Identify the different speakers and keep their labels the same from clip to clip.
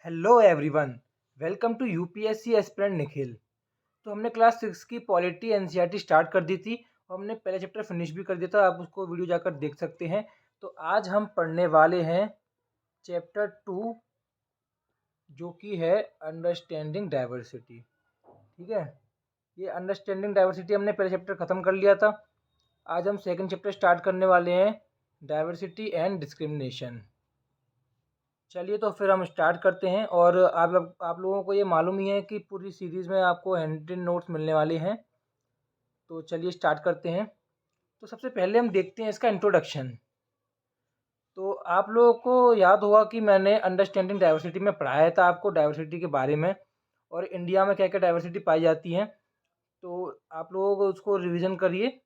Speaker 1: Hello everyone. Welcome to UPSC aspirant Nikhil. तो हमने class 6 की पॉलिटी एनसीईआरटी स्टार्ट कर दी थी और हमने पहला चैप्टर फिनिश भी कर दिया था। आप उसको वीडियो जाकर देख सकते हैं। तो आज हम पढ़ने वाले हैं चैप्टर 2, जो कि है अंडरस्टैंडिंग डाइवर्सिटी। ठीक है, ये अंडरस्टैंडिंग डाइवर्सिटी हमने पहला चैप्टर ख़त्म कर लिया था। आज हम सेकंड चैप्टर स्टार्ट करने वाले हैं, डाइवर्सिटी एंड डिस्क्रिमिनेशन। चलिए तो फिर हम स्टार्ट करते हैं। और आप लोगों को ये मालूम ही है कि पूरी सीरीज़ में आपको हैंड रिटन नोट्स मिलने वाले हैं। तो चलिए स्टार्ट करते हैं। तो सबसे पहले हम देखते हैं इसका इंट्रोडक्शन। तो आप लोगों को याद होगा कि मैंने अंडरस्टैंडिंग डाइवर्सिटी में पढ़ाया था आपको डाइवर्सिटी के बारे में, और इंडिया में क्या क्या डाइवर्सिटी पाई जाती है। तो आप लोगों को उसको रिवीजन करिए।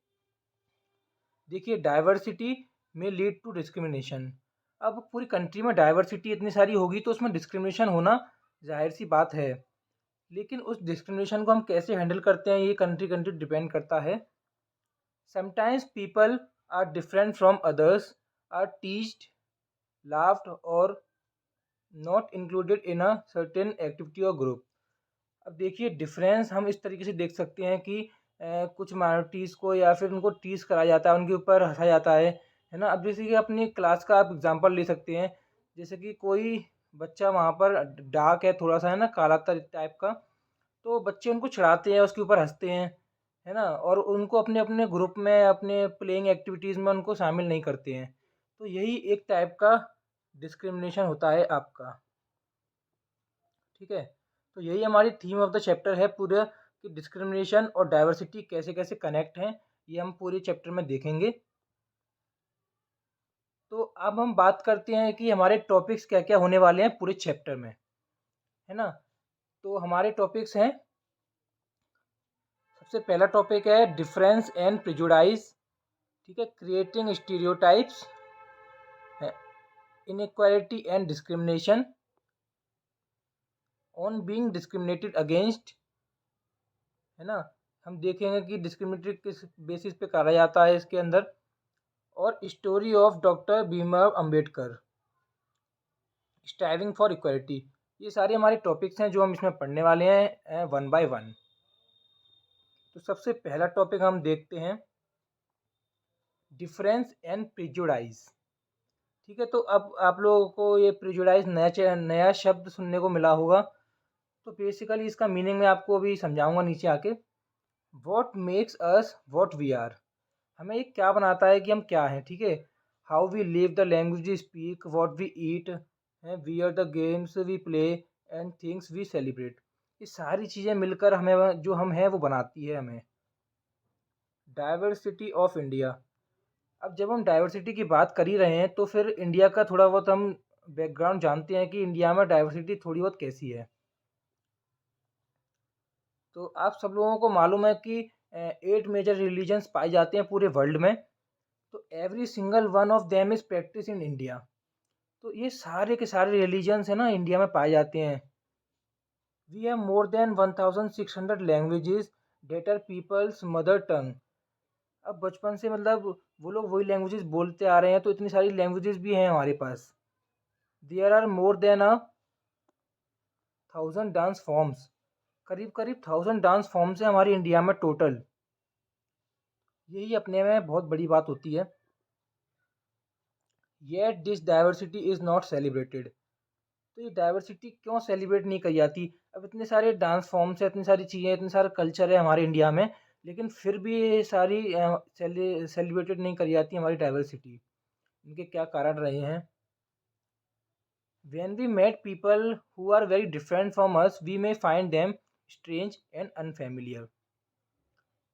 Speaker 1: देखिए, डाइवर्सिटी में लीड टू डिस्क्रिमिनेशन। अब पूरी कंट्री में डाइवर्सिटी इतनी सारी होगी तो उसमें डिस्क्रिमिनेशन होना जाहिर सी बात है। लेकिन उस डिस्क्रिमिनेशन को हम कैसे हैंडल करते हैं, ये कंट्री कंट्री डिपेंड करता है। Sometimes people are different from others, are teased, laughed और not included in a certain activity और ग्रुप। अब देखिए, डिफरेंस हम इस तरीके से देख सकते हैं कि कुछ माइनॉरिटीज़ को या फिर उनको टीज कराया जाता है, उनके ऊपर हंसा जाता है ना। अब जैसे कि अपनी क्लास का आप एग्जांपल ले सकते हैं। जैसे कि कोई बच्चा वहाँ पर डार्क है थोड़ा सा, है ना, काला टाइप का, तो बच्चे उनको चिढ़ाते हैं, उसके ऊपर हंसते हैं, है ना, और उनको अपने अपने ग्रुप में, अपने प्लेइंग एक्टिविटीज़ में उनको शामिल नहीं करते हैं। तो यही एक टाइप का डिस्क्रिमिनेशन होता है आपका। ठीक है, तो यही हमारी थीम ऑफ द चैप्टर है पूरा, कि डिस्क्रिमिनेशन और डाइवर्सिटी कैसे कैसे कनेक्ट हैं, ये हम पूरे चैप्टर में देखेंगे। तो अब हम बात करते हैं कि हमारे टॉपिक्स क्या क्या होने वाले हैं पूरे चैप्टर में, है ना। तो हमारे टॉपिक्स हैं, सबसे पहला टॉपिक है डिफरेंस एंड प्रिजुडाइज। ठीक है, creating stereotypes, inequality and discrimination, on being discriminated against, है ना। हम देखेंगे कि डिस्क्रिमिनेटेड किस बेसिस पे करा जाता है इसके अंदर। और story of doctor Bhimrao Ambedkar, striving for equality. ये सारे हमारे टॉपिक्स हैं जो हम इसमें पढ़ने वाले हैं वन बाय वन। तो सबसे पहला टॉपिक हम देखते हैं, डिफरेंस एंड प्रिजुडाइज। ठीक है, तो अब आप लोगों को ये प्रिजुडाइज नया शब्द सुनने को मिला होगा। तो बेसिकली इसका मीनिंग मैं आपको अभी समझाऊंगा नीचे आके। What makes us what we are, हमें ये क्या बनाता है कि हम क्या हैं। ठीक है, how we live, the language we speak, what we eat, we are the games we play and things we celebrate. ये सारी चीज़ें मिलकर हमें जो हम हैं वो बनाती है हमें। Diversity of India. अब जब हम डाइवर्सिटी की बात कर ही रहे हैं तो फिर इंडिया का थोड़ा बहुत हम बैकग्राउंड जानते हैं कि इंडिया में डाइवर्सिटी थोड़ी बहुत कैसी है। तो आप सब लोगों को मालूम है कि 8 मेजर रिलीजन्स पाए जाते हैं पूरे वर्ल्ड में। तो every single one of them is practice in India. तो ये सारे के सारे रिलीजन्स है ना, इंडिया में पाए जाते हैं। We have more than 1600 languages that are people's mother tongue. अब बचपन से मतलब वो लोग वही लैंग्वेजेस बोलते आ रहे हैं, तो इतनी सारी लैंग्वेजेस भी हैं हमारे पास। There are more than a 1000 dance forms. करीब करीब 1000 डांस फॉर्म्स हैं हमारी इंडिया में टोटल। यही अपने में बहुत बड़ी बात होती है। Yet this diversity is not celebrated. तो ये डाइवर्सिटी क्यों सेलिब्रेट नहीं करी जाती। अब इतने सारे डांस फॉर्म्स हैं, इतनी सारी चीज़ें, इतने सारे कल्चर है हमारे इंडिया में, लेकिन फिर भी ये सारी सेलिब्रेटेड नहीं करी जाती हमारी डाइवर्सिटी। इनके क्या कारण रहे हैं। When we meet people who are very different from us, we may find them strange and unfamiliar.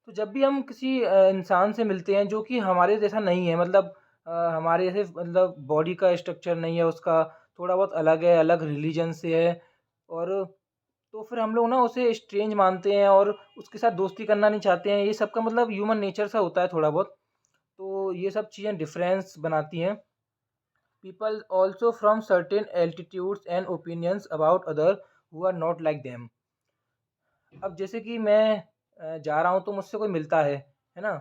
Speaker 1: तो जब भी हम किसी इंसान से मिलते हैं जो कि हमारे जैसा नहीं है, मतलब हमारे जैसे, मतलब बॉडी का स्ट्रक्चर नहीं है उसका, थोड़ा बहुत अलग है, अलग रिलीजन से है, और तो फिर हम लोग ना उसे स्ट्रेंज मानते हैं और उसके साथ दोस्ती करना नहीं चाहते हैं। ये सबका मतलब ह्यूमन नेचर सा होता है थोड़ा बहुत। तो ये सब चीज़ें डिफरेंस बनाती हैं। People also from certain altitudes and opinions about other who are not like them. अब जैसे कि मैं जा रहा हूँ तो मुझसे कोई मिलता है ना,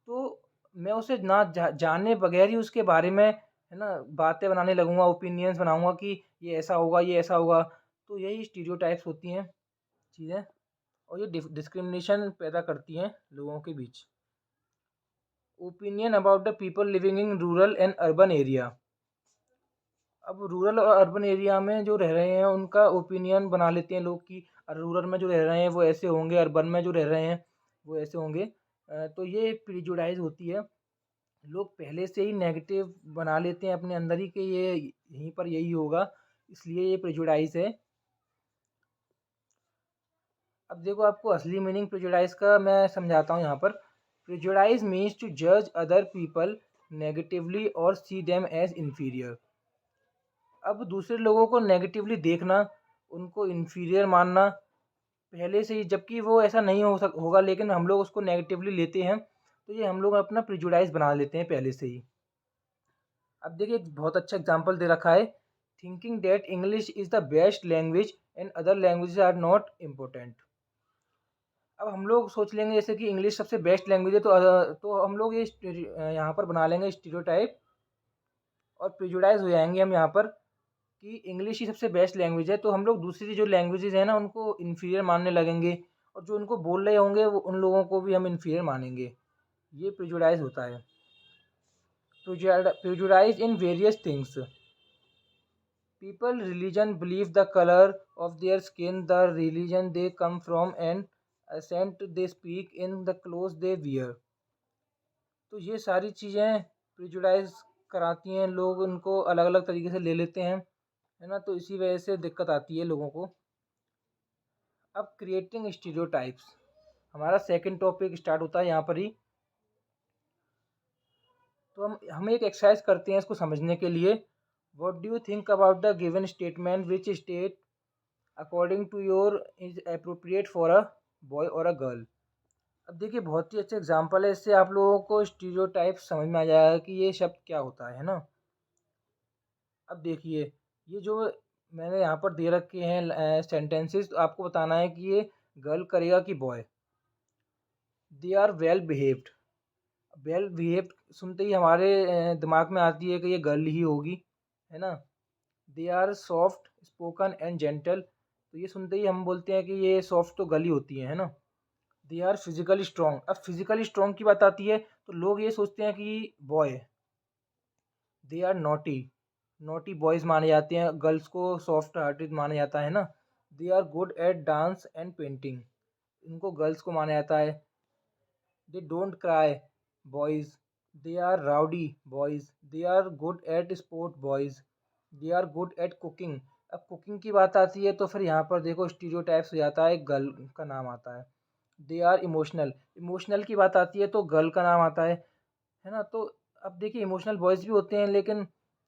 Speaker 1: तो मैं उसे ना जाने बगैर ही उसके बारे में, है ना, बातें बनाने लगूंगा, ओपिनियंस बनाऊंगा कि ये ऐसा होगा, ये ऐसा होगा। तो यही स्टीरियोटाइप्स होती हैं चीज़ें, और ये डिस्क्रिमिनेशन पैदा करती हैं लोगों के बीच। Opinion about the people living in rural and urban area. अब रूरल और अर्बन एरिया में जो रह रहे हैं उनका ओपिनियन बना लेते हैं लोग कि रूरल में जो रह रहे हैं वो ऐसे होंगे, अर्बन में जो रह रहे हैं वो ऐसे होंगे। तो ये प्रिजुडाइज होती है। लोग पहले से ही नेगेटिव बना लेते हैं अपने अंदर ही कि ये यहीं पर यही होगा, इसलिए ये प्रिजुडाइज है। अब देखो आपको असली मीनिंग प्रिजुडाइज का मैं समझाता हूँ यहाँ पर। प्रिजुडाइज मीन्स टू जज अदर पीपल नेगेटिवली और सी देम एज इन्फीरियर। अब दूसरे लोगों को नेगेटिवली देखना, उनको इन्फीरियर मानना पहले से ही, जबकि वो ऐसा नहीं होगा, लेकिन हम लोग उसको नेगेटिवली लेते हैं, तो ये हम लोग अपना प्रिजुडाइज बना लेते हैं पहले से ही। अब देखिए एक बहुत अच्छा एग्जांपल दे रखा है, thinking that English is the best language and other languages are not important. अब हम लोग सोच लेंगे जैसे कि इंग्लिश सबसे बेस्ट लैंग्वेज है, तो हम लोग ये यहाँ पर बना लेंगे स्टीरियोटाइप, और प्रिजुडाइज हो जाएंगे हम यहाँ पर कि इंग्लिश ही सबसे बेस्ट लैंग्वेज है, तो हम लोग दूसरी जो लैंग्वेजेस हैं ना उनको इन्फीरियर मानने लगेंगे, और जो उनको बोल रहे होंगे वो उन लोगों को भी हम इन्फीरियर मानेंगे। ये प्रिजुडाइज होता है। Prejudice in various things. People religion believe the colour of their skin, the religion they come from and accent they speak in the cloth they wear. तो ये सारी चीज़ें प्रिजुडाइज कराती हैं, लोग उनको अलग अलग तरीके से ले लेते हैं, है ना। तो इसी वजह से दिक्कत आती है लोगों को। अब क्रिएटिंग स्टीरियोटाइप्स, हमारा सेकंड टॉपिक स्टार्ट होता है यहाँ पर ही। तो हम एक एक्सरसाइज करते हैं इसको समझने के लिए। What do you think about the given statement which state according to your is appropriate for a boy और अ गर्ल। अब देखिए बहुत ही अच्छा एग्जांपल है, इससे आप लोगों को स्टीरियोटाइप समझ में आ जाएगा कि ये शब्द क्या होता है ना। अब देखिए ये जो मैंने यहाँ पर दे रखे हैं सेंटेंसेस, तो आपको बताना है कि ये गर्ल करेगा कि boy. They are well behaved. Well behaved सुनते ही हमारे दिमाग में आती है कि ये गर्ल ही होगी, है ना। They are soft spoken and gentle, तो ये सुनते ही हम बोलते हैं कि ये सॉफ्ट तो गर्ल ही होती है ना। दे आर फिजिकली स्ट्रॉन्ग, अब फिजिकली स्ट्रॉन्ग की बात आती है तो लोग ये सोचते हैं कि boy. They are naughty, naughty boys माने जाते हैं, गर्ल्स को सॉफ्ट हार्टेड माना जाता है ना। They are good at dance and painting, इनको गर्ल्स को माना जाता है। They don't cry boys, they are rowdy boys. They are good at sport boys, they are good at cooking. अब कुकिंग की बात आती है तो फिर यहाँ पर देखो स्टीरियोटाइप्स हो जाता है, गर्ल का नाम आता है। दे आर इमोशनल, इमोशनल की बात आती है तो गर्ल का नाम आता है ना। तो अब देखिए इमोशनल बॉयज़ भी होते हैं, लेकिन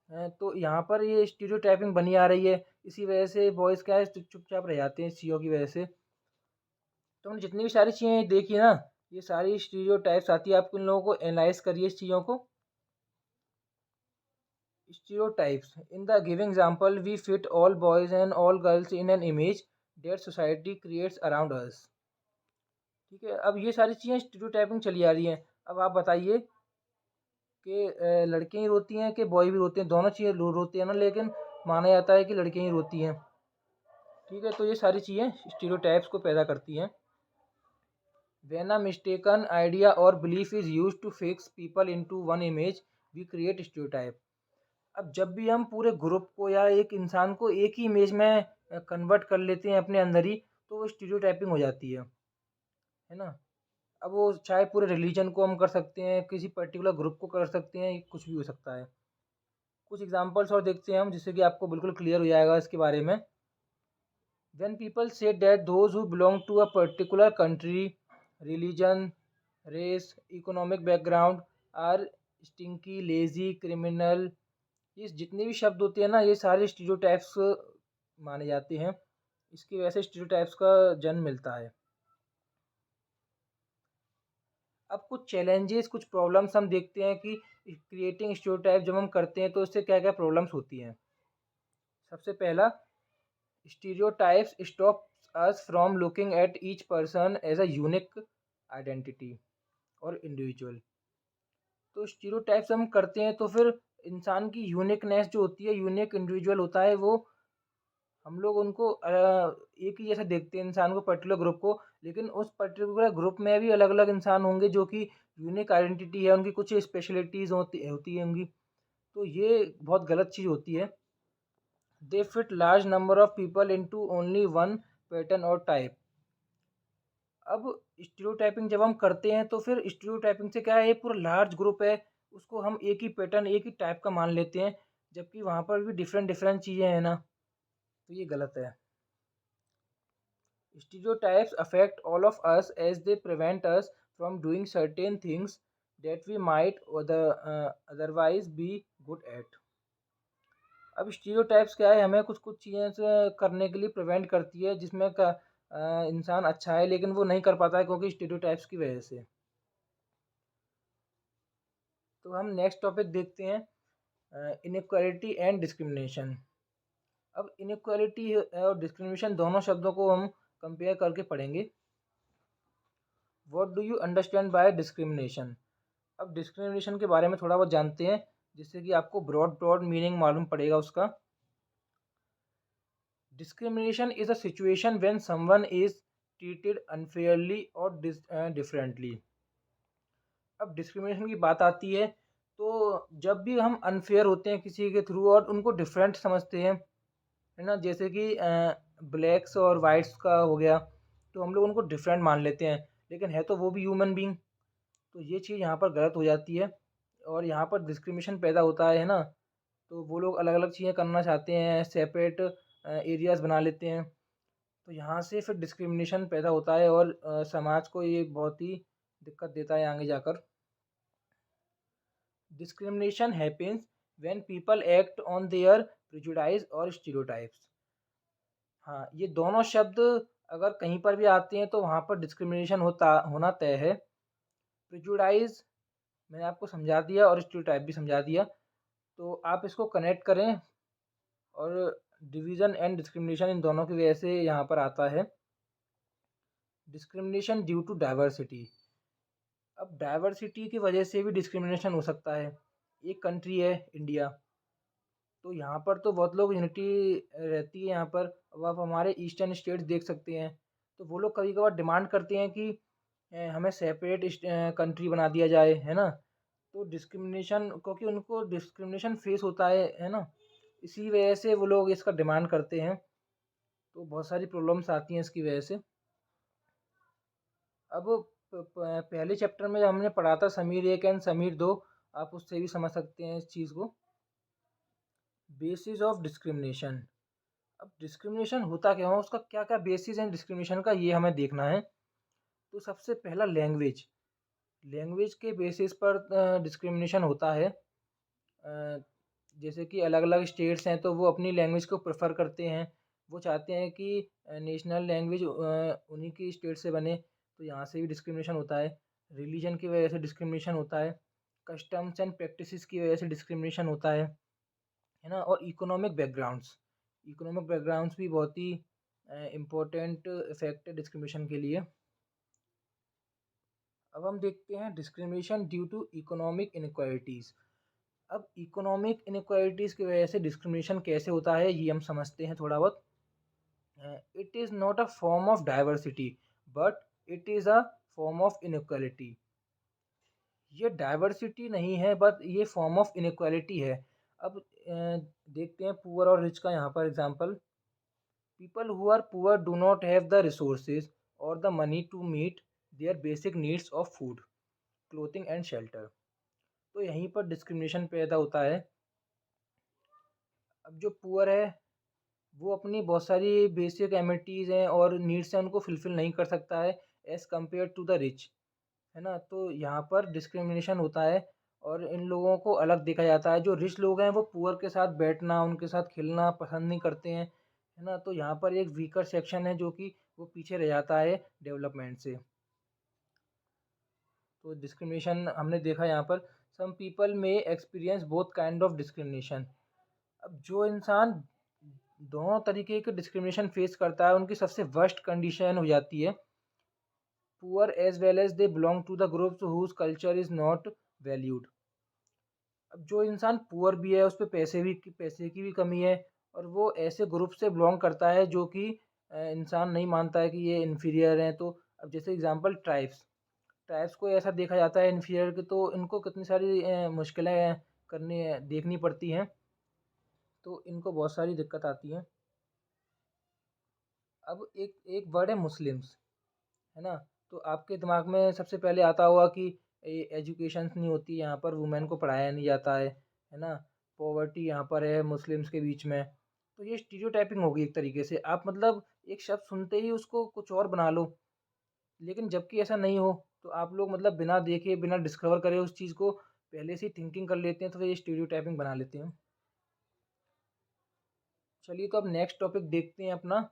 Speaker 1: तो यहाँ पर ये स्टीरियोटाइपिंग बनी आ रही है, इसी वजह से बॉयज़ क्या है चुपचाप रह जाते हैं इस चीज़ों की वजह से। तो हमने जितनी भी सारी चीज़ें देखी ना, ये सारी स्टीरियोटाइप्स आती है। आप इन लोगों को एनालाइज करिए इस चीज़ों को। Stereotypes in the giving example we fit all boys and all girls in an image that society creates around us. ठीक है, अब ये सारी चीज़ें स्टीरियोटाइपिंग चली आ रही हैं। अब आप बताइए कि लड़कियाँ ही रोती हैं कि बॉय भी रोते हैं, दोनों चीज़ें रोती हैं ना, लेकिन माना जाता है कि लड़कियाँ ही रोती हैं। ठीक है, तो ये सारी चीज़ें स्टीरियोटाइप्स को पैदा करती हैं। व्हेन अ मिस्टेकन आइडिया और belief is used to fix people into one image we create stereotype. अब जब भी हम पूरे ग्रुप को या एक इंसान को एक ही इमेज में कन्वर्ट कर लेते हैं अपने अंदर ही, तो वो स्टीरियोटाइपिंग हो जाती है ना। अब वो चाहे पूरे रिलीजन को हम कर सकते हैं, किसी पर्टिकुलर ग्रुप को कर सकते हैं, कुछ भी हो सकता है। कुछ एग्जांपल्स और देखते हैं हम, जिससे कि आपको बिल्कुल क्लियर हो जाएगा इसके बारे में। When people say that those who belong to a particular country, religion, race, economic background are stinky, lazy, criminal, ये जितने भी शब्द होते हैं ना, ये सारे स्टीरियोटाइप्स माने जाते हैं। इसकी वजह से स्टीरियोटाइप्स का जन्म मिलता है। अब कुछ चैलेंजेस, कुछ प्रॉब्लम्स हम देखते हैं कि क्रिएटिंग स्टीरियोटाइप जब हम करते हैं तो इससे क्या क्या प्रॉब्लम्स होती हैं। सबसे पहला, stereotypes stop us from looking at each person as a unique identity और इंडिविजुअल। तो स्टीरियोटाइप्स हम करते हैं तो फिर इंसान की यूनिकनेस जो होती है, यूनिक इंडिविजुअल होता है, वो हम लोग उनको एक ही जैसा देखते हैं इंसान को, पर्टिकुलर ग्रुप को, लेकिन उस पर्टिकुलर ग्रुप में भी अलग अलग इंसान होंगे जो कि यूनिक आइडेंटिटी है, उनकी कुछ स्पेशलिटीज़ होती होती होंगी। तो ये बहुत गलत चीज़ होती है। दे fit large number of people into only one pattern और टाइप। अब स्टीरियोटाइपिंग जब हम करते हैं तो फिर स्टीरियोटाइपिंग से क्या है, ये पूरा लार्ज ग्रुप है, उसको हम एक ही पैटर्न एक ही टाइप का मान लेते हैं, जबकि वहाँ पर भी डिफरेंट डिफरेंट चीज़ें हैं ना, तो ये गलत है। Stereotypes affect all of us as they prevent us from doing certain things that we might otherwise be good at. अब स्टीरियोटाइप्स क्या है, हमें कुछ कुछ चीज़ें से करने के लिए प्रिवेंट करती है जिसमें इंसान अच्छा है लेकिन वो नहीं कर पाता है क्योंकि स्टीरियोटाइप्स की वजह से। तो हम नेक्स्ट टॉपिक देखते हैं, इनइक्वालिटी एंड डिस्क्रिमिनेशन। अब इनइक्वालिटी और डिस्क्रिमिनेशन दोनों शब्दों को हम कंपेयर करके पढ़ेंगे। What do you understand by discrimination. अब डिस्क्रिमिनेशन के बारे में थोड़ा बहुत जानते हैं जिससे कि आपको ब्रॉड ब्रॉड मीनिंग मालूम पड़ेगा उसका। Discrimination is a situation when someone is treated unfairly और डिफरेंटली। अब डिस्क्रिमिनेशन की बात आती है तो जब भी हम अनफेयर होते हैं किसी के थ्रू और उनको डिफरेंट समझते हैं, है ना, जैसे कि ब्लैक्स और वाइट्स का हो गया, तो हम लोग उनको डिफरेंट मान लेते हैं, लेकिन है तो वो भी ह्यूमन बीइंग। तो ये चीज़ यहाँ पर गलत हो जाती है और यहाँ पर डिस्क्रिमिनेशन पैदा होता है ना। तो वो लोग अलग अलग चीज़ें करना चाहते हैं, सेपरेट एरियाज़ बना लेते हैं, तो यहाँ से फिर डिस्क्रिमिनेशन पैदा होता है और समाज को ये बहुत ही दिक्कत देता है आगे जाकर। Discrimination happens when people act on their prejudice और स्टीरियोटाइप्स। हाँ, ये दोनों शब्द अगर कहीं पर भी आते हैं तो वहाँ पर डिस्क्रिमिनेशन होना तय है। प्रेजुडाइज मैंने आपको समझा दिया और स्टीरियोटाइप भी समझा दिया, तो आप इसको कनेक्ट करें। और डिवीज़न एंड डिस्क्रिमिनेशन इन दोनों की वजह से यहाँ पर आता है। Discrimination due to diversity. अब डाइवर्सिटी की वजह से भी डिस्क्रिमिनेशन हो सकता है। एक कंट्री है इंडिया, तो यहाँ पर तो बहुत लोग यूनिटी रहती है यहाँ पर। अब आप हमारे ईस्टर्न स्टेट्स देख सकते हैं, तो वो लोग कभी कभार डिमांड करते हैं कि हमें सेपरेट कंट्री बना दिया जाए, है ना। तो डिस्क्रिमिनेशन, क्योंकि उनको डिस्क्रिमिनेशन फेस होता है ना, इसी वजह से वो लोग इसका डिमांड करते हैं। तो बहुत सारी प्रॉब्लम्स आती हैं इसकी वजह से। अब पहले चैप्टर में हमने पढ़ा था समीर एक एंड समीर दो, आप उससे भी समझ सकते हैं इस चीज़ को। Basis of discrimination. अब डिस्क्रिमिनेशन होता क्या है, उसका क्या क्या बेसिस है डिस्क्रिमिनेशन का, ये हमें देखना है। तो सबसे पहला लैंग्वेज। लैंग्वेज के बेसिस पर डिस्क्रिमिनेशन होता है। जैसे कि अलग अलग स्टेट्स हैं तो वो अपनी लैंग्वेज को प्रेफर करते हैं, वो चाहते हैं कि नेशनल लैंग्वेज उन्हीं की स्टेट से बने, तो यहाँ से भी डिस्क्रिमिनेशन होता है। रिलीजन की वजह से डिस्क्रिमिनेशन होता है। कस्टम्स एंड प्रैक्टिसेस की वजह से डिस्क्रिमिनेशन होता है ना। और इकोनॉमिक बैकग्राउंड्स भी बहुत ही इम्पोर्टेंट इफेक्ट है डिस्क्रिमिनेशन के लिए। अब हम देखते हैं discrimination due to economic inequalities. अब इकोनॉमिक इनक्वालिटीज़ की वजह से डिस्क्रिमिनेशन कैसे होता है ये हम समझते हैं थोड़ा बहुत। It is not a form of diversity but it is a form of inequality. ये डाइवर्सिटी नहीं है बट ये फॉर्म ऑफ इनक्वालिटी है। अब देखते हैं पुअर और रिच का यहाँ पर example. People who are poor do not have the resources और the money to meet their basic needs of food, clothing and shelter. तो यहीं पर डिस्क्रिमिनेशन पैदा होता है। अब जो पुअर है वो अपनी बहुत सारी बेसिक एमिनिटीज़ हैं और नीड्स हैं उनको फुलफ़िल नहीं कर सकता है as compare to the rich, है ना। तो यहाँ पर डिस्क्रिमिनेशन होता है और इन लोगों को अलग देखा जाता है। जो रिच लोग हैं वो पुअर के साथ बैठना, उनके साथ खेलना पसंद नहीं करते हैं, है ना। तो यहाँ पर एक वीकर सेक्शन है जो कि वो पीछे रह जाता है डेवलपमेंट से। तो डिस्क्रिमिनेशन हमने देखा यहाँ पर। सम पीपल में experience both kind of discrimination. अब जो इंसान दोनों तरीके के डिस्क्रिमिनेशन फेस करता है उनकी सबसे वर्स्ट कंडीशन हो जाती है poor as well as they belong to the groups whose culture is not valued. अब जो इंसान पुअर भी है उस पर पैसे की भी कमी है और वो ऐसे ग्रुप से बिलोंग करता है जो कि इंसान नहीं मानता है कि ये इन्फीरियर हैं। तो अब जैसे एग्जांपल ट्राइब्स, ट्राइब्स को ऐसा देखा जाता है इन्फीरियर के, तो इनको कितनी सारी मुश्किलें करनी देखनी पड़ती हैं, तो इनको बहुत सारी दिक्कत आती हैं। अब एक एक वर्ड है मुस्लिम्स, है ना? तो आपके दिमाग में सबसे पहले आता होगा कि एजुकेशन नहीं होती यहाँ पर, वुमेन को पढ़ाया नहीं जाता है ना? पॉवर्टी यहाँ पर है मुस्लिम्स के बीच में। तो ये स्टीरियोटाइपिंग होगी एक तरीके से। आप मतलब एक शब्द सुनते ही उसको कुछ और बना लो, लेकिन जबकि ऐसा नहीं हो, तो आप लोग मतलब बिना देखे, बिना डिस्कवर करे उस चीज़ को पहले से ही थिंकिंग कर लेते हैं, तो फिर ये स्टीरियोटाइपिंग बना लेते हैं। चलिए, तो अब नेक्स्ट टॉपिक देखते हैं अपना,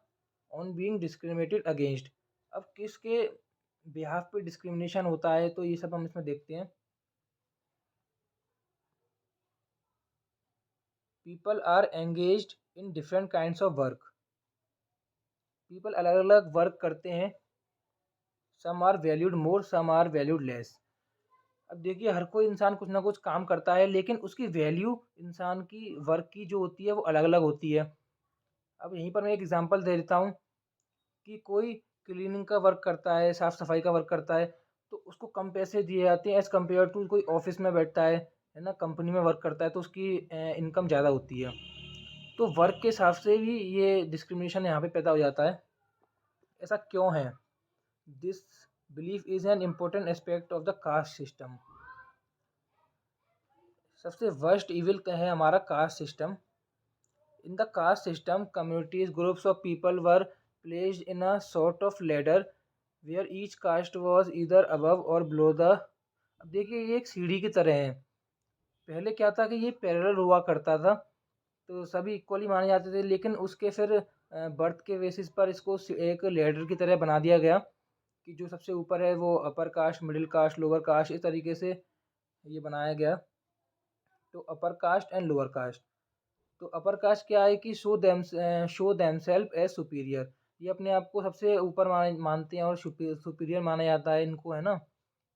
Speaker 1: ऑन बीइंग डिस्क्रिमिनेटेड अगेंस्ट। अब किसके बिहाफ पे डिस्क्रिमिनेशन होता है, तो ये सब हम इसमें देखते हैं। People are engaged in different kinds of work. People अलग अलग वर्क करते हैं। Some are valued more, some are valued less. अब देखिए, हर कोई इंसान कुछ ना कुछ काम करता है, लेकिन उसकी वैल्यू इंसान की वर्क की जो होती है वो अलग अलग होती है। अब यहीं पर मैं एक एग्जांपल दे देता हूँ कि कोई क्लीनिंग का वर्क करता है, साफ़ सफाई का वर्क करता है, तो उसको कम पैसे दिए जाते हैं एज़ कम्पेयर टू कोई ऑफिस में बैठता है ना, कंपनी में वर्क करता है, तो उसकी इनकम ज़्यादा होती है। तो वर्क के हिसाब से भी ये डिस्क्रिमिनेशन यहाँ पे पैदा हो जाता है। ऐसा क्यों है? This belief is an important aspect of the caste system. सबसे वर्स्ट इविल है हमारा caste system. In the caste system, communities, groups of people were placed in a sort of ladder where each caste was either above or below the। अब देखिए, ये एक सीढ़ी की तरह है। पहले क्या था कि ये पैरेलल हुआ करता था, तो सभी इक्वली माने जाते थे, लेकिन उसके फिर बर्थ के बेसिस पर इसको एक लेडर की तरह बना दिया गया कि जो सबसे ऊपर है वो upper caste, middle caste, lower caste, इस तरीके से ये बनाया गया। तो upper caste and lower caste. तो अपर कास्ट क्या है कि शो देमसेल्फ एज सुपीरियर। ये अपने आप को सबसे ऊपर मानते हैं और सुपीरियर माना जाता है इनको, है ना,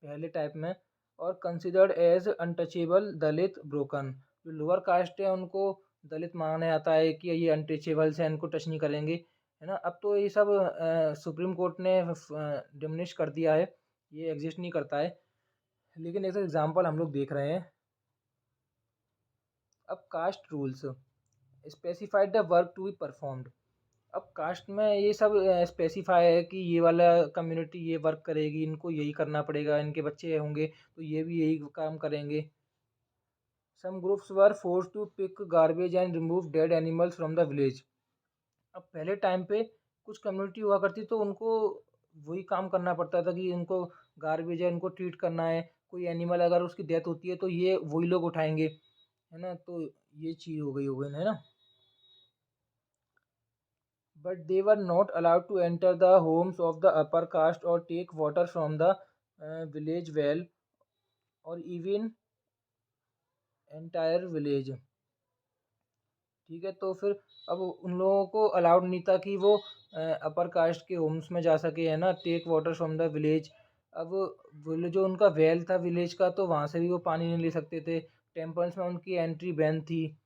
Speaker 1: पहले टाइप में। और कंसिडर्ड एज अनटचेबल, दलित, ब्रोकन। जो लोअर कास्ट है उनको दलित माना जाता है कि ये अनटचेबल्स हैं, इनको टच नहीं करेंगे, है ना। अब तो ये सब सुप्रीम कोर्ट ने डिमिनिश कर दिया है, ये एग्जिस्ट नहीं करता है, लेकिन एक एग्जांपल हम लोग देख रहे हैं। अब caste rules specified the work to be performed. अब कास्ट में ये सब स्पेसिफाई है कि ये वाला कम्युनिटी ये वर्क करेगी, इनको यही करना पड़ेगा, इनके बच्चे होंगे तो ये भी यही काम करेंगे। Some groups were force to pick garbage and remove dead animals from the village. अब पहले टाइम पे कुछ कम्युनिटी हुआ करती, तो उनको वही काम करना पड़ता था कि उनको गार्बेज है, इनको ट्रीट करना है, कोई एनिमल अगर उसकी डेथ होती है तो ये वही लोग उठाएंगे, है ना। तो ये चीज़ हो गई है ना। But they were not allowed to enter the homes of the upper caste or take water from the village well or even entire village। ठीक है, तो फिर अब उन लोगों को अलाउड नहीं था कि वो अपर कास्ट के होम्स में जा सके, है ना, take water from the village. अब जो उनका वेल था विलेज का, तो वहाँ से भी वो पानी नहीं ले सकते थे। टेम्पल्स में उनकी एंट्री बैन थी।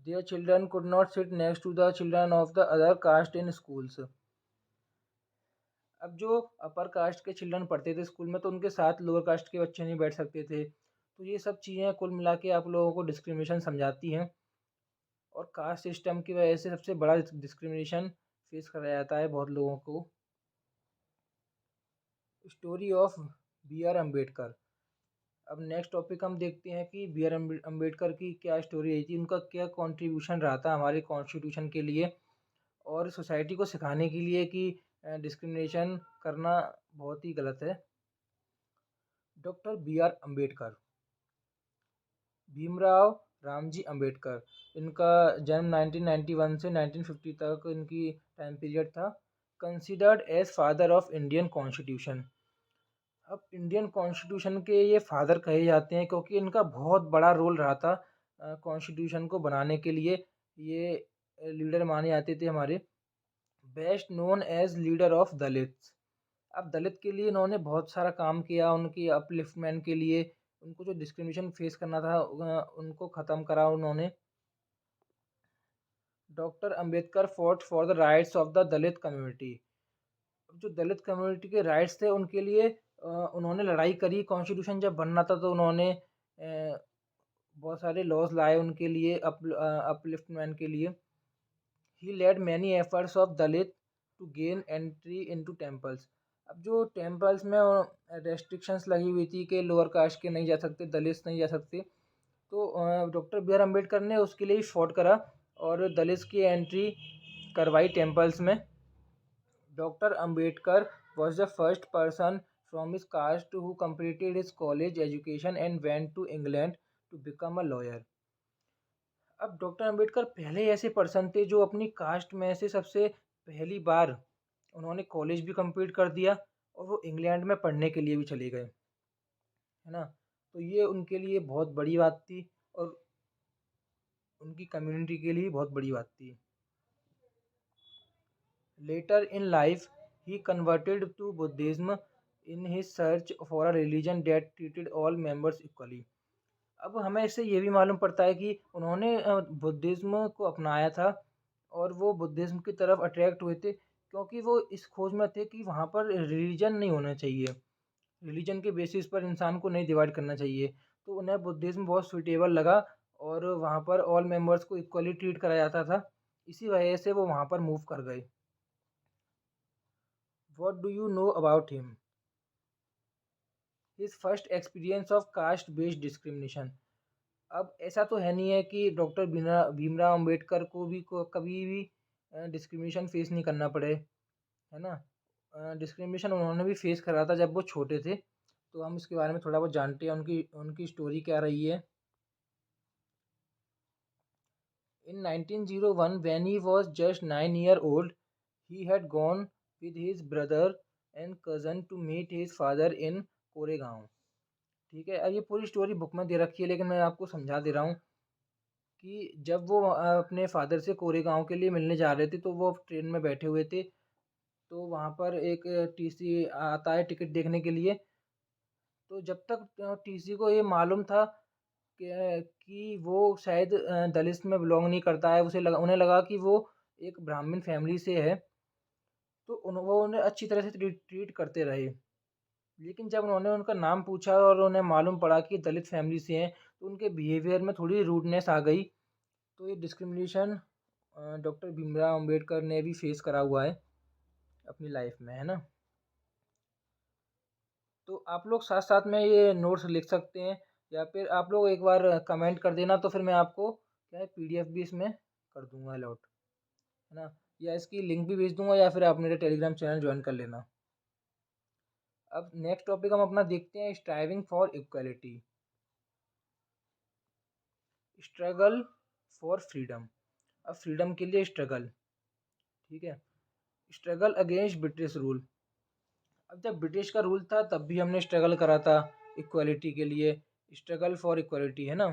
Speaker 1: Their children could not sit next to the children of the other caste in schools. अब जो अपर कास्ट के चिल्ड्रन पढ़ते थे स्कूल में, तो उनके साथ लोअर कास्ट के बच्चे नहीं बैठ सकते थे। तो ये सब चीज़ें कुल मिला के आप लोगों को डिस्क्रिमिनेशन समझाती हैं, और कास्ट सिस्टम की वजह से सबसे बड़ा डिस्क्रिमिनेशन फेस कराया जाता है बहुत लोगों को। Story of B R Ambedkar. अब नेक्स्ट टॉपिक हम देखते हैं कि बी आर अम्बेडकर की क्या स्टोरी रही थी, उनका क्या कंट्रीब्यूशन रहा था हमारे कॉन्स्टिट्यूशन के लिए और सोसाइटी को सिखाने के लिए कि डिस्क्रिमिनेशन करना बहुत ही गलत है। Doctor B R Ambedkar, Bhimrao Ramji Ambedkar, इनका जन्म 1991 से 1950 तक इनकी टाइम पीरियड था। Considered as father of Indian constitution. अब इंडियन कॉन्स्टिट्यूशन के ये फादर कहे जाते हैं क्योंकि इनका बहुत बड़ा रोल रहा था कॉन्स्टिट्यूशन को बनाने के लिए। ये लीडर माने जाते थे हमारे। Best known as leader of Dalits. अब दलित के लिए इन्होंने बहुत सारा काम किया, उनकी अपलिफ्टमेंट के लिए, उनको जो डिस्क्रिमिनेशन फेस करना था उनको ख़त्म करा उन्होंने। Doctor Ambedkar fought for the rights of the Dalit community. जो दलित कम्युनिटी के राइट्स थे उनके लिए उन्होंने लड़ाई करी। कॉन्स्टिट्यूशन जब बनना था तो उन्होंने बहुत सारे लॉज लाए उनके लिए, अपलिफ्टमेंट के लिए। He led many efforts of Dalit to gain entry into temples. अब जो टेम्पल्स में रेस्ट्रिक्शंस लगी हुई थी कि लोअर कास्ट के नहीं जा सकते, दलित नहीं जा सकते, तो डॉक्टर बी आर अम्बेडकर ने उसके लिए फॉट करा और दलित की एंट्री करवाई टेम्पल्स में। Doctor Ambedkar was the first person from his caste who completed his college education and went to England to become a lawyer। अब डॉक्टर अम्बेडकर पहले ऐसे पर्सन थे जो अपनी कास्ट में से सबसे पहली बार उन्होंने कॉलेज भी कंप्लीट कर दिया और वो इंग्लैंड में पढ़ने के लिए भी चले गए, है ना। तो ये उनके लिए बहुत बड़ी बात थी और उनकी कम्युनिटी के लिए बहुत बड़ी बात थी। लेटर इन लाइफ ही converted to Buddhism in his search for a religion that treated all members equally. अब हमें इससे ये भी मालूम पड़ता है कि उन्होंने बुद्धिज़्म को अपनाया था और वो बुद्धिज़्म की तरफ अट्रैक्ट हुए थे क्योंकि वो इस खोज में थे कि वहाँ पर रिलीजन नहीं होना चाहिए, रिलीजन के बेसिस पर इंसान को नहीं डिवाइड करना चाहिए। तो उन्हें बुद्धिज़्म बहुत सूटेबल लगा और वहाँ पर ऑल मेंबर्स को इक्वली ट्रीट करा जाता था। इसी वजह से वो वहाँ पर मूव कर गए। What do you know about him? His first experience of caste based discrimination. अब ऐसा तो है नहीं है कि डॉक्टर भीमराव अंबेडकर को कभी भी डिस्क्रिमिनेशन फेस नहीं करना पड़े, है ना। डिस्क्रिमिनेशन उन्होंने भी फेस करा था जब वो छोटे थे। तो हम इसके बारे में थोड़ा बहुत जानते हैं, उनकी उनकी स्टोरी क्या रही है। इन 1901 when he was just 9 years old, he had gone with his brother and cousin to meet his father in Koregaon. ठीक है, अब ये पूरी स्टोरी बुक में दे रखी है लेकिन मैं आपको समझा दे रहा हूँ कि जब वो अपने फादर से कोरेगांव के लिए मिलने जा रहे थे तो वो ट्रेन में बैठे हुए थे। तो वहाँ पर एक टीसी आता है टिकट देखने के लिए। तो जब तक टीसी को ये मालूम था कि वो शायद दलित में बिलोंग नहीं करता है, उन्हें लगा कि वो एक ब्राह्मण फैमिली से है, तो वो उन्हें अच्छी तरह से ट्रीट करते रहे। लेकिन जब उन्होंने उनका नाम पूछा और उन्हें मालूम पड़ा कि दलित फैमिली से हैं तो उनके बिहेवियर में थोड़ी रूडनेस आ गई। तो ये डिस्क्रिमिनेशन डॉक्टर भीमराव अंबेडकर ने भी फेस करा हुआ है अपनी लाइफ में, है ना। तो आप लोग साथ साथ में ये नोट्स लिख सकते हैं या फिर आप लोग एक बार कमेंट कर देना तो फिर मैं आपको क्या है पीडीएफ भी इसमें कर दूंगा अलॉट, है ना। या इसकी लिंक भी भेज दूंगा या फिर आप मेरे टेलीग्राम चैनल ज्वाइन कर लेना। अब नेक्स्ट टॉपिक हम अपना देखते हैं, striving for equality, struggle for freedom. अब फ्रीडम के लिए स्ट्रगल, ठीक है। Struggle against British rule. अब जब ब्रिटिश का रूल था तब भी हमने स्ट्रगल करा था इक्वलिटी के लिए, स्ट्रगल फॉर इक्वलिटी, है ना।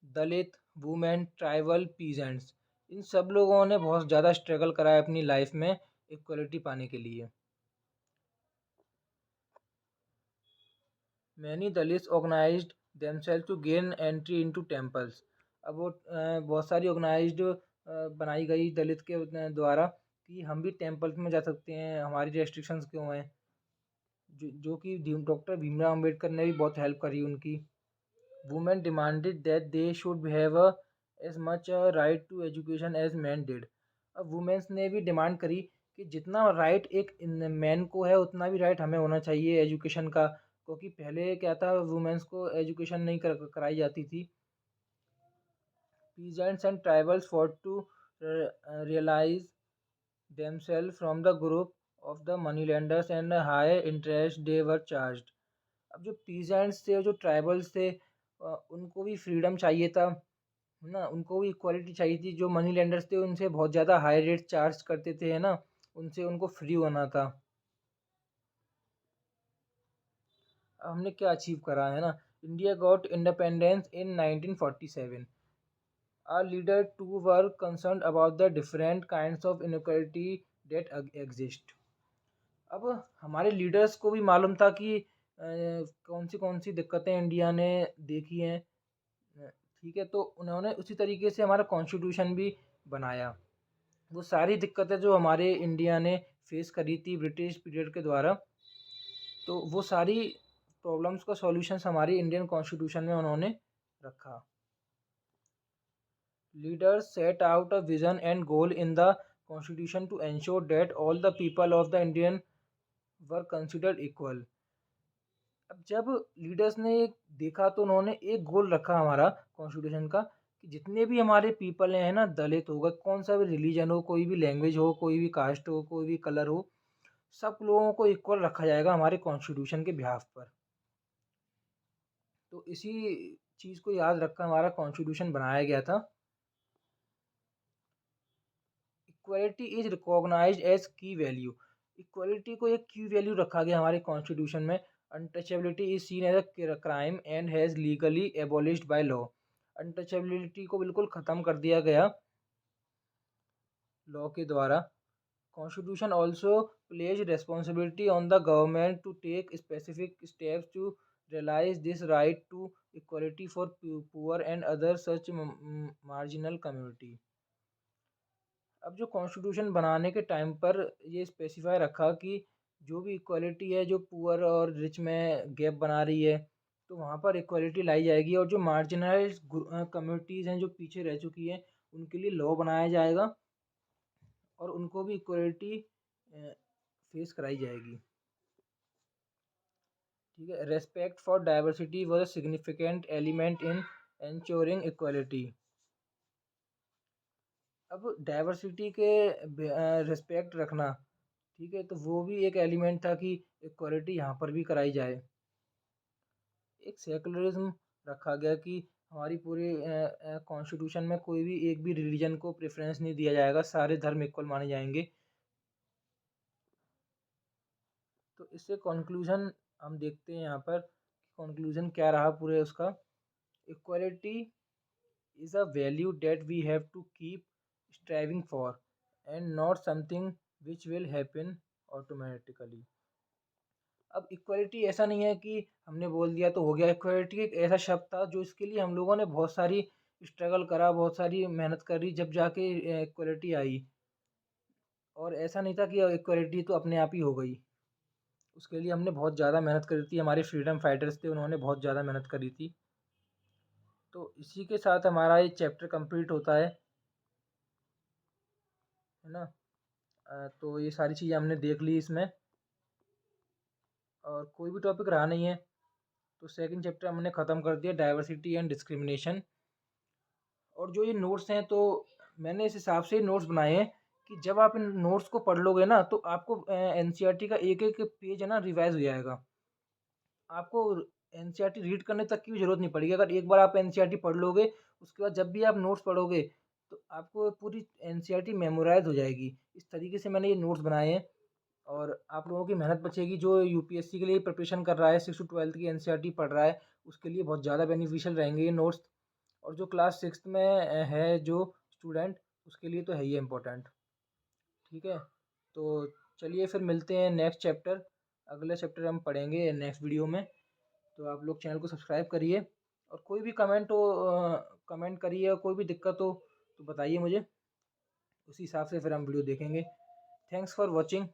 Speaker 1: दलित, वुमेन, ट्राइबल, पीजेंट्स, इन सब लोगों ने बहुत ज़्यादा स्ट्रगल करा है अपनी लाइफ में इक्वलिटी पाने के लिए। Many Dalits organized themselves to gain entry into temples. अब वो बहुत सारी ऑर्गेनाइज्ड बनाई गई दलित के द्वारा कि हम भी टेम्पल्स में जा सकते हैं, हमारी रेस्ट्रिक्शंस क्यों हैं। जो कि डॉक्टर भीमराव अंबेडकर ने भी बहुत हेल्प करी उनकी। Women demanded that they should have as much right to education as man did. अब वुमेन्स ने भी डिमांड करी कि जितना राइट एक मैन को है उतना भी राइट हमें होना चाहिए एजुकेशन का, क्योंकि पहले क्या था वुमेन्स को एजुकेशन नहीं कराई जाती थी। Peasants and tribals fought to realize themselves from the group of the moneylenders and high interest they were charged। अब जो पीजेंट्स थे, जो ट्राइबल्स थे, उनको भी फ्रीडम चाहिए था, है ना। उनको भी इक्वालिटी चाहिए थी। जो मनी लेंडर्स थे उनसे बहुत ज़्यादा हाई रेट चार्ज करते थे, है ना, उनसे उनको फ्री होना था। अब हमने क्या अचीव करा, है ना। India got independence in 1947। Our leader too were concerned about the different kinds of inequality that exist। अब हमारे लीडर्स को भी मालूम था कि कौन सी दिक्कतें इंडिया ने देखी हैं, ठीक है। तो उन्होंने उसी तरीके से हमारा कॉन्स्टिट्यूशन भी बनाया। वो सारी दिक्कतें जो हमारे इंडिया ने फेस करी थी ब्रिटिश पीरियड के द्वारा, तो वो सारी प्रॉब्लम्स का सॉल्यूशंस हमारी इंडियन कॉन्स्टिट्यूशन में उन्होंने रखा। Leaders set out a vision and goal in the constitution to ensure that all the people of the Indian were considered equal. अब जब लीडर्स ने देखा तो उन्होंने एक गोल रखा हमारा कॉन्स्टिट्यूशन का कि जितने भी हमारे पीपल हैं ना, दलित होगा, कौन सा भी रिलीजन हो, कोई भी लैंग्वेज हो, कोई भी कास्ट हो, कोई भी कलर हो, सब लोगों को इक्वल रखा जाएगा हमारे कॉन्स्टिट्यूशन के बिहाफ पर। तो इसी चीज़ को याद रखकर हमारा कॉन्स्टिट्यूशन बनाया गया था। Equality is recognized as key value. Equality को एक की वैल्यू रखा गया हमारे कॉन्स्टिट्यूशन में। Untouchability is seen as a crime and has legally abolished by law. Untouchability को बिल्कुल ख़त्म कर दिया गया लॉ के द्वारा। Constitution also pledge responsibility on the government to take specific steps to realize this right to equality for poor and other such marginal community. अब जो कॉन्स्टिट्यूशन बनाने के टाइम पर ये स्पेसिफाई रखा कि जो भी इक्वलिटी है, जो पुअर और रिच में गैप बना रही है, तो वहाँ पर इक्वलिटी लाई जाएगी। और जो मार्जिनलाइज कम्युनिटीज़ हैं, जो पीछे रह चुकी हैं, उनके लिए लॉ बनाया जाएगा और उनको भी इक्वलिटी फेस कराई जाएगी। ठीक है। Respect for diversity was a significant element in ensuring equality. अब डाइवर्सिटी के रिस्पेक्ट रखना, ठीक है, तो वो भी एक एलिमेंट था कि इक्वलिटी यहाँ पर भी कराई जाए। एक सेकुलरिज्म रखा गया कि हमारी पूरी कॉन्स्टिट्यूशन में कोई भी एक भी रिलीजन को प्रेफरेंस नहीं दिया जाएगा, सारे धर्म इक्वल माने जाएंगे। तो इससे कंक्लूजन हम देखते हैं यहाँ पर, कंक्लूजन क्या रहा पूरे उसका। Equality is a value that we have to keep striving for and not something which will happen automatically। अब इक्वलिटी ऐसा नहीं है कि हमने बोल दिया तो हो गया। इक्वलिटी एक ऐसा शब्द था जो इसके लिए हम लोगों ने बहुत सारी स्ट्रगल करा, बहुत सारी मेहनत करी, जब जाके इक्वलिटी आई। और ऐसा नहीं था कि इक्वलिटी तो अपने आप ही हो गई। उसके लिए हमने बहुत ज़्यादा मेहनत करी थी, हमारे फ्रीडम फाइटर्स थे, उन्होंने बहुत ज़्यादा मेहनत करी थी। तो इसी के साथ हमारा ये चैप्टर कंप्लीट होता है ना। तो ये सारी चीज़ें हमने देख ली इसमें, और कोई भी टॉपिक रहा नहीं है। तो सेकंड चैप्टर हमने ख़त्म कर दिया, डाइवर्सिटी एंड डिस्क्रिमिनेशन। और जो ये नोट्स हैं, तो मैंने इस हिसाब से नोट्स बनाए हैं कि जब आप इन नोट्स को पढ़ लोगे ना, तो आपको एनसीईआरटी का एक एक पेज है ना रिवाइज हो जाएगा। आपको एनसीईआरटी रीड करने तक की भी ज़रूरत नहीं पड़ेगी। अगर एक बार आप एनसीईआरटी पढ़ लोगे, उसके बाद जब भी आप नोट्स पढ़ोगे, तो आपको पूरी एनसीईआरटी मेमोराइज हो जाएगी। इस तरीके से मैंने ये नोट्स बनाए हैं, और आप लोगों की मेहनत बचेगी। जो यूपीएससी के लिए प्रिपरेशन कर रहा है, 6 to 12 की एनसीईआरटी पढ़ रहा है, उसके लिए बहुत ज़्यादा बेनिफिशियल रहेंगे ये नोट्स। और जो क्लास 6 में है जो स्टूडेंट, उसके लिए तो है ही इम्पोर्टेंट। ठीक है। तो चलिए फिर मिलते हैं नेक्स्ट चैप्टर। अगले चैप्टर हम पढ़ेंगे नेक्स्ट वीडियो में। तो आप लोग चैनल को सब्सक्राइब करिए, और कोई भी कमेंट हो कमेंट करिए, और कोई भी दिक्कत हो तो बताइए मुझे, उसी हिसाब से फिर हम वीडियो देखेंगे। Thanks for watching.